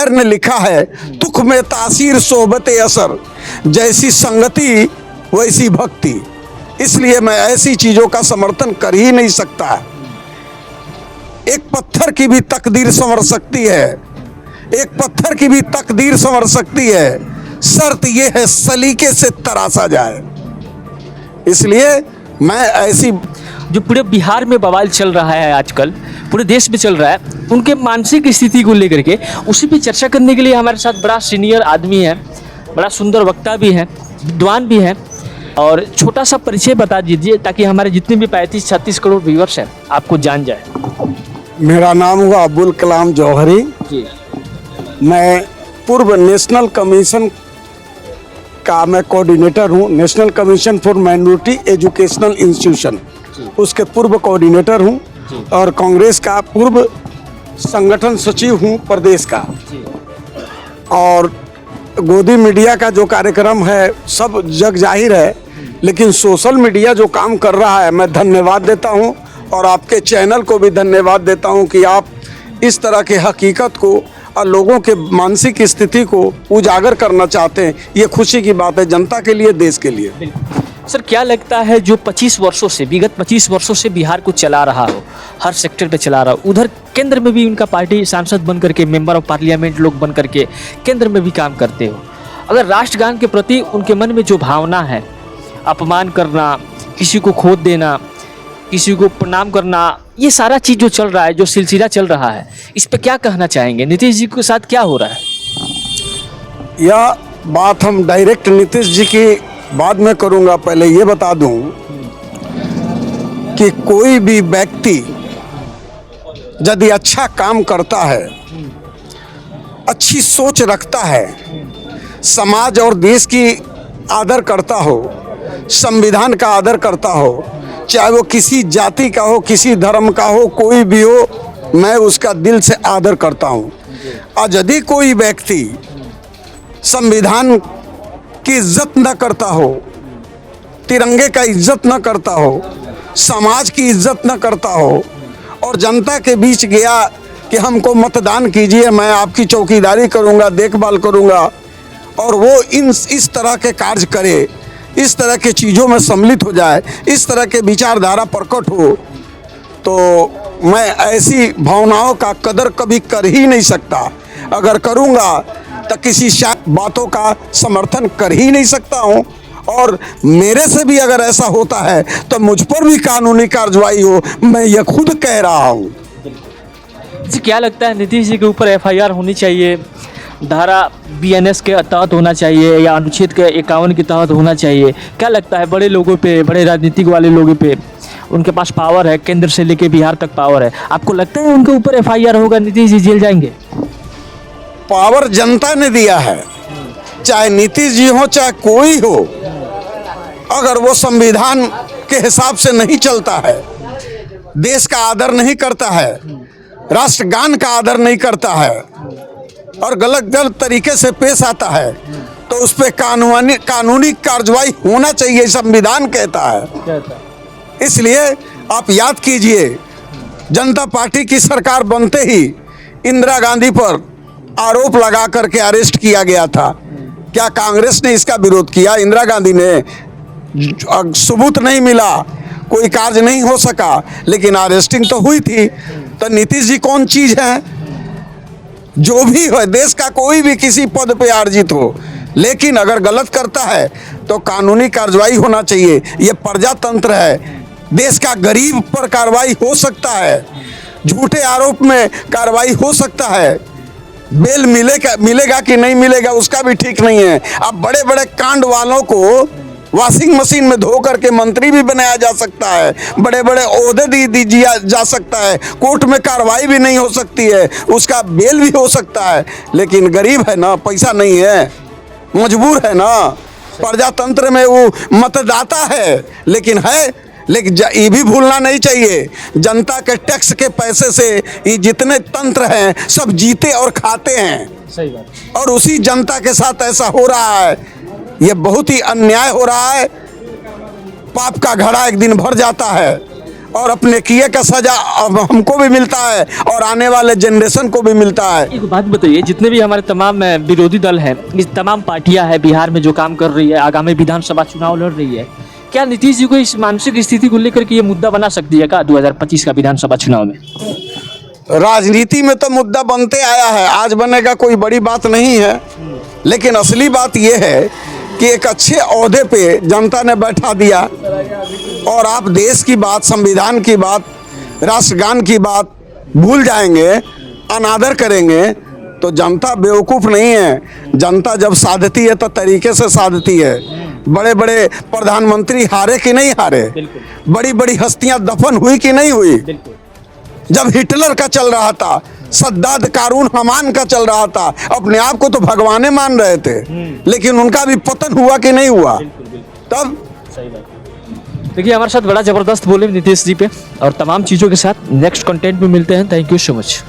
ने लिखा है, दुख में तासीर सोबत असर, जैसी संगति वैसी भक्ति। इसलिए मैं ऐसी चीजों का समर्थन कर ही नहीं सकता। एक पत्थर की भी तकदीर संवर सकती है, एक पत्थर की भी तकदीर संवर सकती है, शर्त यह है सलीके से तराशा जाए। इसलिए मैं ऐसी जो पूरे बिहार में बवाल चल रहा है आजकल, पूरे देश में चल रहा है, उनके मानसिक स्थिति को लेकर के उसी पे चर्चा करने के लिए हमारे साथ बड़ा सीनियर आदमी है, बड़ा सुंदर वक्ता भी है, विद्वान भी है। और छोटा सा परिचय बता दीजिए ताकि हमारे जितने भी 35-36 करोड़ व्यूअर्स हैं आपको जान जाए। मेरा नाम हुआ अब्दुल कलाम जौहरी जी। मैं पूर्व नेशनल कमीशन का मैं कोऑर्डिनेटर हूँ। National commission for minority educational institution, उसके पूर्व कोऑर्डिनेटर हूँ और कांग्रेस का पूर्व संगठन सचिव हूँ प्रदेश का। और गोदी मीडिया का जो कार्यक्रम है सब जग जाहिर है, लेकिन सोशल मीडिया जो काम कर रहा है, मैं धन्यवाद देता हूँ और आपके चैनल को भी धन्यवाद देता हूँ कि आप इस तरह के हकीकत को और लोगों के मानसिक स्थिति को उजागर करना चाहते हैं। ये खुशी की बात है जनता के लिए, देश के लिए। सर, क्या लगता है जो 25 वर्षों से, विगत 25 वर्षों से बिहार को चला रहा हो, हर सेक्टर पे चला रहा हो, उधर केंद्र में भी उनका पार्टी सांसद बन करके, मेंबर ऑफ पार्लियामेंट लोग बन करके केंद्र में भी काम करते हो, अगर राष्ट्रगान के प्रति उनके मन में जो भावना है, अपमान करना, किसी को खोद देना, किसी को प्रणाम करना, ये सारा चीज़ जो चल रहा है, जो सिलसिला चल रहा है, इस पे क्या कहना चाहेंगे? नीतीश जी के साथ क्या हो रहा है? यह बात हम डायरेक्ट नीतीश जी की बाद में करूंगा। पहले ये बता दूं कि कोई भी व्यक्ति यदि अच्छा काम करता है, अच्छी सोच रखता है, समाज और देश की आदर करता हो, संविधान का आदर करता हो, चाहे वो किसी जाति का हो, किसी धर्म का हो, कोई भी हो, मैं उसका दिल से आदर करता हूँ। और यदि कोई व्यक्ति संविधान की इज्जत न करता हो, तिरंगे का इज्जत न करता हो, समाज की इज्जत न करता हो और जनता के बीच गया कि हमको मतदान कीजिए, मैं आपकी चौकीदारी करूँगा, देखभाल करूँगा, और वो इस तरह के कार्य करे, इस तरह के चीज़ों में सम्मिलित हो जाए, इस तरह के विचारधारा प्रकट हो, तो मैं ऐसी भावनाओं का कदर कभी कर ही नहीं सकता। अगर करूँगा तो किसी बातों का समर्थन कर ही नहीं सकता हूँ, और मेरे से भी अगर ऐसा होता है तो मुझ पर भी कानूनी कार्रवाई हो, मैं ये खुद कह रहा हूँ। जी, क्या लगता है नीतीश जी के ऊपर FIR होनी चाहिए, धारा BNS के तहत होना चाहिए या अनुच्छेद के 51 के तहत होना चाहिए? क्या लगता है, बड़े लोगों पे, बड़े राजनीतिक वाले लोगों पे उनके पास पावर है, केंद्र से लेके बिहार तक पावर है, आपको लगता है उनके ऊपर FIR होगा, नीतीश जी जेल जाएंगे? पावर जनता ने दिया है, चाहे नीतीश जी हो चाहे कोई हो, अगर वो संविधान के हिसाब से नहीं चलता है, देश का आदर नहीं करता है, राष्ट्रगान का आदर नहीं करता है और गलत तरीके से पेश आता है, तो उस पर कानूनी कार्रवाई होना चाहिए, संविधान कहता है। इसलिए आप याद कीजिए, जनता पार्टी की सरकार बनते ही इंदिरा गांधी पर आरोप लगा करके अरेस्ट किया गया था। क्या कांग्रेस ने इसका विरोध किया? इंदिरा गांधी ने, सबूत नहीं मिला, कोई कार्य नहीं हो सका, लेकिन अरेस्टिंग तो हुई थी। तो नीतीश जी कौन चीज है? जो भी हो, देश का कोई भी किसी पद पे अर्जित हो, लेकिन अगर गलत करता है तो कानूनी कार्रवाई होना चाहिए। ये प्रजातंत्र है, देश का गरीब पर कार्रवाई हो सकता है, झूठे आरोप में कार्रवाई हो सकता है, बेल मिलेगा कि नहीं मिलेगा उसका भी ठीक नहीं है। अब बड़े बड़े कांड वालों को वॉशिंग मशीन में धो करके मंत्री भी बनाया जा सकता है, बड़े बड़े ओहदे दिया जा सकता है, कोर्ट में कार्रवाई भी नहीं हो सकती है, उसका बेल भी हो सकता है, लेकिन गरीब है ना, पैसा नहीं है, मजबूर है ना, प्रजातंत्र में वो मतदाता है, लेकिन ये भी भूलना नहीं चाहिए, जनता के टैक्स के पैसे से ये जितने तंत्र हैं सब जीते और खाते हैं। सही बात। और उसी जनता के साथ ऐसा हो रहा है, ये बहुत ही अन्याय हो रहा है। पाप का घड़ा एक दिन भर जाता है और अपने किए का सजा अब हमको भी मिलता है और आने वाले जनरेशन को भी मिलता है। एक बात बताइए, जितने भी हमारे तमाम विरोधी दल हैं, इस तमाम पार्टियां हैं बिहार में जो काम कर रही है, आगामी विधानसभा चुनाव लड़ रही है, क्या नीतीश जी को इस मानसिक स्थिति को लेकर के ये मुद्दा बना सकती है क्या 2025 का विधानसभा चुनाव में? राजनीति में तो मुद्दा बनते आया है, आज बनेगा कोई बड़ी बात नहीं है, लेकिन असली बात यह है कि एक अच्छे ओहदे पे जनता ने बैठा दिया और आप देश की बात, संविधान की बात, राष्ट्रगान की बात भूल जाएंगे, अनादर करेंगे, तो जनता बेवकूफ़ नहीं है। जनता जब साधती है तो तरीके से साधती है। बड़े बड़े प्रधानमंत्री हारे कि नहीं हारे, बड़ी बड़ी हस्तियां दफन हुई कि नहीं हुई। जब हिटलर का चल रहा था, सद्दाद कारून हमान का चल रहा था, अपने आप को तो भगवाने मान रहे थे, लेकिन उनका भी पतन हुआ कि नहीं हुआ। तब सही बात। देखिए, हमारे साथ बड़ा ज़बरदस्त बोले नीतीश जी पे, और तमाम चीज़ों के साथ नेक्स्ट कंटेंट में मिलते हैं। Thank you so much.